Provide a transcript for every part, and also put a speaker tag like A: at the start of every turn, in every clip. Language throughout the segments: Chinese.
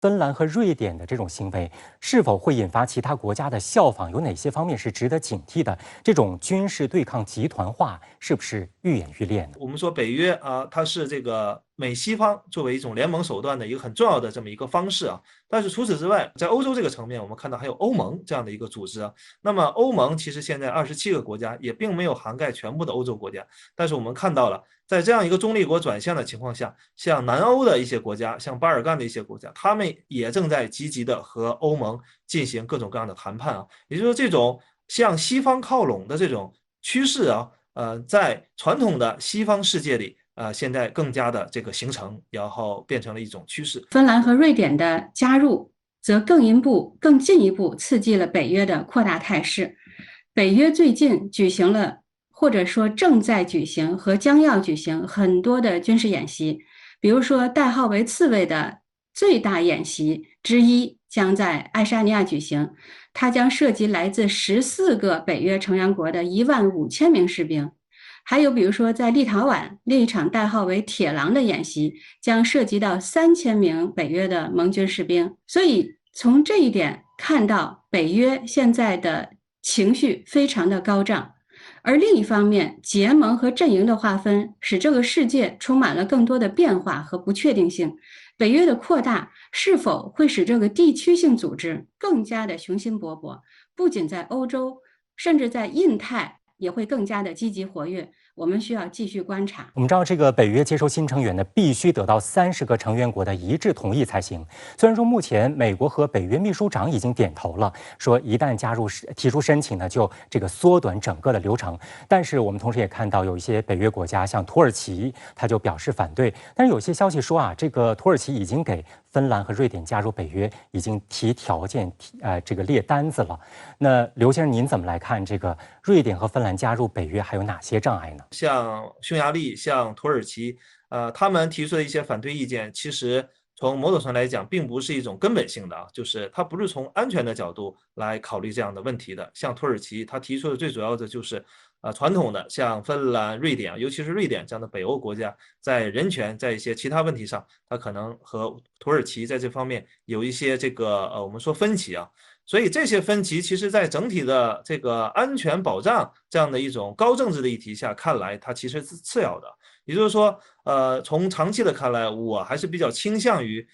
A: 芬兰和瑞典的这种行为是否会引发其他国家的效仿？有哪些方面是值得警惕的？这种军事对抗集团化是不是愈演愈烈呢？
B: 我们说北约啊，它是这个美西方作为一种联盟手段的一个很重要的这么一个方式啊。但是除此之外，在欧洲这个层面，我们看到还有欧盟这样的一个组织啊。那么欧盟其实现在27个国家，也并没有涵盖全部的欧洲国家。但是我们看到了，在这样一个中立国转向的情况下，像南欧的一些国家，像巴尔干的一些国家，他们也正在积极的和欧盟进行各种各样的谈判啊。也就是说，这种向西方靠拢的这种趋势啊。在传统的西方世界里，现在更加的这个形成，然后变成了一种趋势。
C: 芬兰和瑞典的加入，则更进一步刺激了北约的扩大态势。北约最近举行了，或者说正在举行和将要举行很多的军事演习，比如说代号为刺猬的最大演习之一将在爱沙尼亚举行，它将涉及来自14个北约成员国的15000名士兵。还有比如说在立陶宛，另一场代号为铁狼的演习将涉及到3000名北约的盟军士兵。所以从这一点看到，北约现在的情绪非常的高涨。而另一方面，结盟和阵营的划分使这个世界充满了更多的变化和不确定性。北约的扩大是否会使这个地区性组织更加的雄心勃勃？不仅在欧洲，甚至在印太也会更加的积极活跃。我们需要继续观察。
A: 我们知道，这个北约接收新成员呢，必须得到30个成员国的一致同意才行。虽然说目前美国和北约秘书长已经点头了，说一旦提出申请呢，就这个缩短整个的流程。但是我们同时也看到，有一些北约国家，像土耳其，他就表示反对。但是有些消息说啊，这个土耳其已经给芬兰和瑞典加入北约已经提条件，这个列单子了。那刘先生，您怎么来看这个瑞典和芬兰加入北约还有哪些障碍呢？
B: 像匈牙利、像土耳其，他们提出的一些反对意见，其实从某种上来讲，并不是一种根本性的啊，就是它不是从安全的角度来考虑这样的问题的。像土耳其，它提出的最主要的就是，传统的像芬兰、瑞典，尤其是瑞典这样的北欧国家，在人权在一些其他问题上，它可能和土耳其在这方面有一些这个我们说分歧啊。所以这些分歧，其实在整体的这个安全保障这样的一种高政治的议题下看来，它其实是次要的。也就是说，从长期的看来，我还是比较倾向于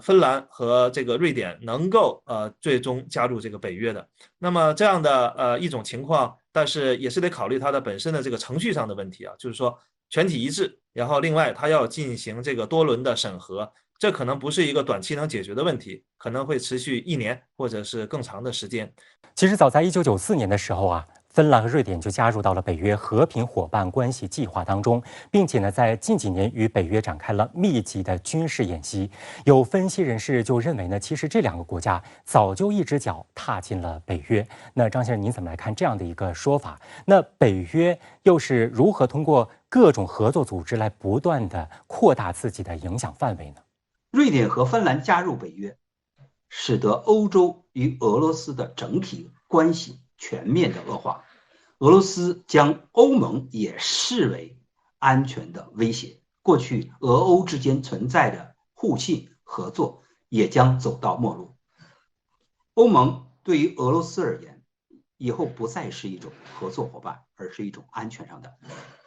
B: 芬兰和这个瑞典能够最终加入这个北约的。那么这样的一种情况，但是也是得考虑它的本身的这个程序上的问题啊，就是说全体一致，然后另外它要进行这个多轮的审核。这可能不是一个短期能解决的问题，可能会持续1年或者是更长的时间。
A: 其实早在1994年的时候啊，芬兰和瑞典就加入到了北约和平伙伴关系计划当中，并且呢，在近几年与北约展开了密集的军事演习。有分析人士就认为呢，其实这2个国家早就一只脚踏进了北约。那张先生，您怎么来看这样的一个说法？那北约又是如何通过各种合作组织来不断的扩大自己的影响范围呢？
D: 瑞典和芬兰加入北约，使得欧洲与俄罗斯的整体关系全面的恶化。俄罗斯将欧盟也视为安全的威胁，过去俄欧之间存在的互信合作也将走到末路。欧盟对于俄罗斯而言，以后不再是一种合作伙伴，而是一种安全上的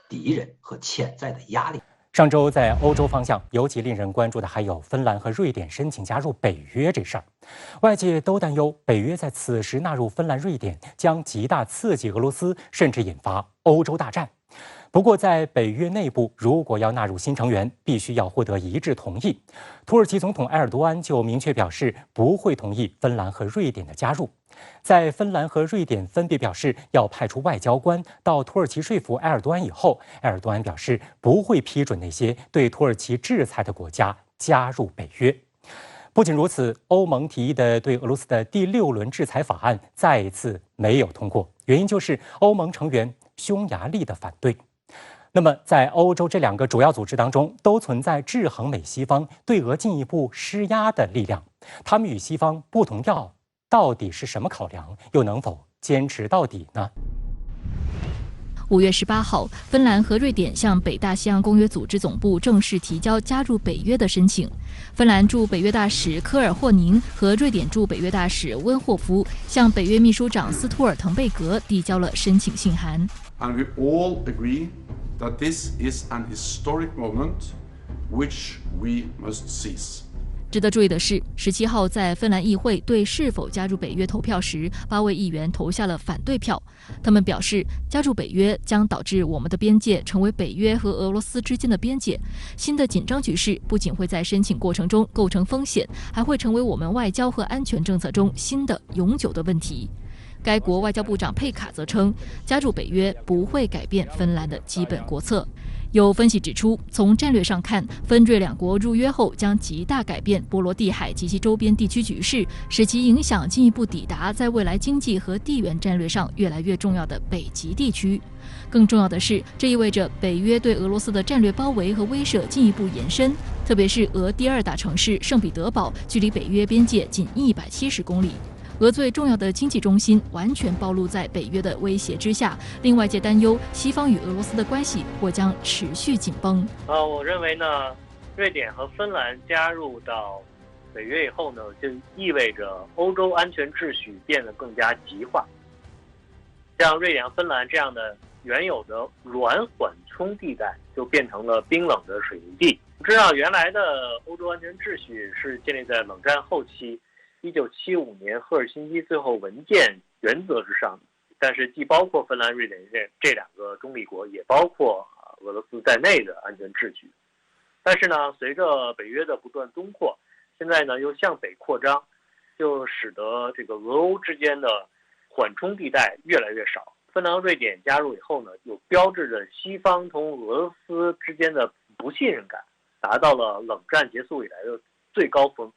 D: 敌人和潜在的压力。
A: 上周在欧洲方向尤其令人关注的还有芬兰和瑞典申请加入北约这事儿，外界都担忧北约在此时纳入芬兰、瑞典将极大刺激俄罗斯，甚至引发欧洲大战。不过，在北约内部，如果要纳入新成员，必须要获得一致同意。土耳其总统埃尔多安就明确表示不会同意芬兰和瑞典的加入。在芬兰和瑞典分别表示要派出外交官到土耳其说服埃尔多安以后，埃尔多安表示不会批准那些对土耳其制裁的国家加入北约。不仅如此，欧盟提议的对俄罗斯的第6轮制裁法案再一次没有通过，原因就是欧盟成员匈牙利的反对。那么，在欧洲这2个主要组织当中，都存在制衡美西方、对俄进一步施压的力量。他们与西方不同调，到底是什么考量？又能否坚持到底呢？
E: 5月18号，芬兰和瑞典向北大西洋公约组织总部正式提交加入北约的申请。芬兰驻北约大使科尔霍宁和瑞典驻北约大使温霍夫向北约秘书长斯图尔滕贝格递交了申请信函。
F: And we all agree that this is an historic moment which we must seize.
E: 值得注意的是，17号在芬兰议会对是否加入北约投票时，8位议员投下了反对票。他们表示，加入北约将导致我们的边界成为北约和俄罗斯之间的边界。新的紧张局势不仅会在申请过程中构成风险，还会成为我们外交和安全政策中新的永久的问题。该国外交部长佩卡则称，加入北约不会改变芬兰的基本国策。有分析指出，从战略上看，芬瑞两国入约后将极大改变波罗的海及其周边地区局势，使其影响进一步抵达在未来经济和地缘战略上越来越重要的北极地区。更重要的是，这意味着北约对俄罗斯的战略包围和威慑进一步延伸，特别是俄第2大城市圣彼得堡距离北约边界仅170公里。俄最重要的经济中心完全暴露在北约的威胁之下，令外界担忧西方与俄罗斯的关系或将持续紧绷。
G: 我认为呢，瑞典和芬兰加入到北约以后呢，就意味着欧洲安全秩序变得更加极化。像瑞典和芬兰这样的原有的软缓冲地带，就变成了冰冷的水泥地。知道原来的欧洲安全秩序是建立在冷战后期1975年赫尔辛基最后文件原则之上，但是既包括芬兰、瑞典这2个中立国，也包括俄罗斯在内的安全秩序。但是呢，随着北约的不断东扩，现在呢又向北扩张，就使得这个俄欧之间的缓冲地带越来越少。芬兰、瑞典加入以后呢，就标志着西方同俄罗斯之间的不信任感达到了冷战结束以来的最高峰。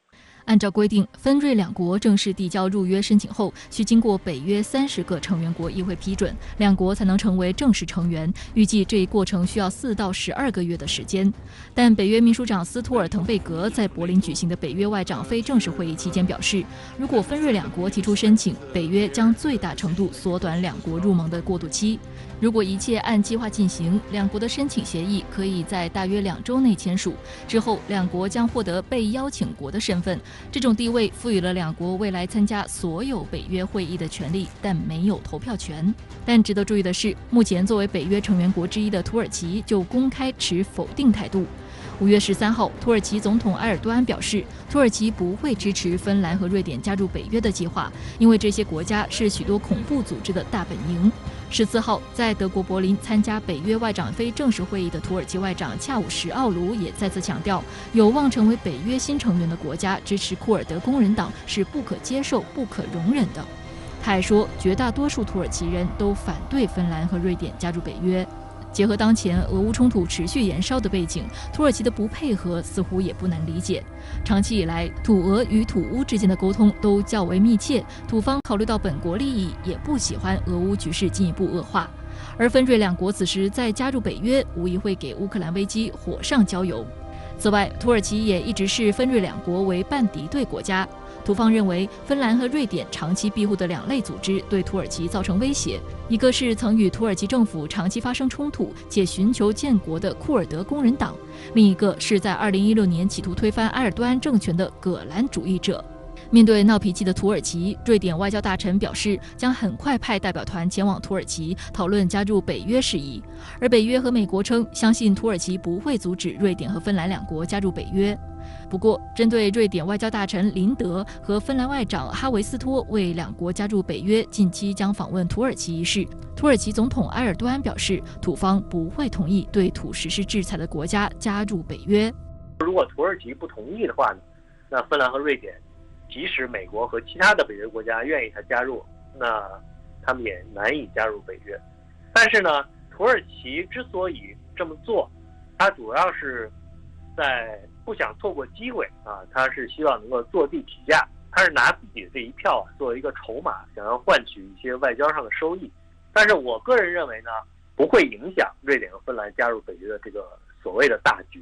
E: 按照规定，芬瑞两国正式递交入约申请后，需经过北约30个成员国议会批准，两国才能成为正式成员。预计这一过程需要4到12个月的时间。但北约秘书长斯图尔滕贝格在柏林举行的北约外长非正式会议期间表示，如果芬瑞两国提出申请，北约将最大程度缩短两国入盟的过渡期。如果一切按计划进行，两国的申请协议可以在大约2周内签署。之后，两国将获得被邀请国的身份。这种地位赋予了两国未来参加所有北约会议的权利，但没有投票权。但值得注意的是，目前作为北约成员国之一的土耳其就公开持否定态度。5月13号，土耳其总统埃尔多安表示，土耳其不会支持芬兰和瑞典加入北约的计划，因为这些国家是许多恐怖组织的大本营。14号，在德国柏林参加北约外长非正式会议的土耳其外长恰武什奥卢也再次强调，有望成为北约新成员的国家支持库尔德工人党是不可接受、不可容忍的。他还说，绝大多数土耳其人都反对芬兰和瑞典加入北约。结合当前俄乌冲突持续延烧的背景，土耳其的不配合似乎也不难理解。长期以来，土俄与土乌之间的沟通都较为密切，土方考虑到本国利益，也不喜欢俄乌局势进一步恶化。而芬瑞两国此时再加入北约，无疑会给乌克兰危机火上浇油。此外，土耳其也一直视芬瑞两国为半敌对国家。土方认为，芬兰和瑞典长期庇护的2类组织对土耳其造成威胁，一个是曾与土耳其政府长期发生冲突且寻求建国的库尔德工人党，另一个是在2016年企图推翻埃尔多安政权的葛兰主义者。面对闹脾气的土耳其，瑞典外交大臣表示将很快派代表团前往土耳其讨论加入北约事宜，而北约和美国称相信土耳其不会阻止瑞典和芬兰两国加入北约。不过，针对瑞典外交大臣林德和芬兰外长哈维斯托为两国加入北约近期将访问土耳其一事，土耳其总统埃尔多安表示，土方不会同意对土实施制裁的国家加入北约。
G: 如果土耳其不同意的话呢，那芬兰和瑞典，即使美国和其他的北约国家愿意他加入，那他们也难以加入北约。但是呢，土耳其之所以这么做，它主要是在不想错过机会他是希望能够坐地起价，他是拿自己的这一票作为一个筹码，想要换取一些外交上的收益。但是我个人认为呢，不会影响瑞典和芬兰加入北约的这个所谓的大局。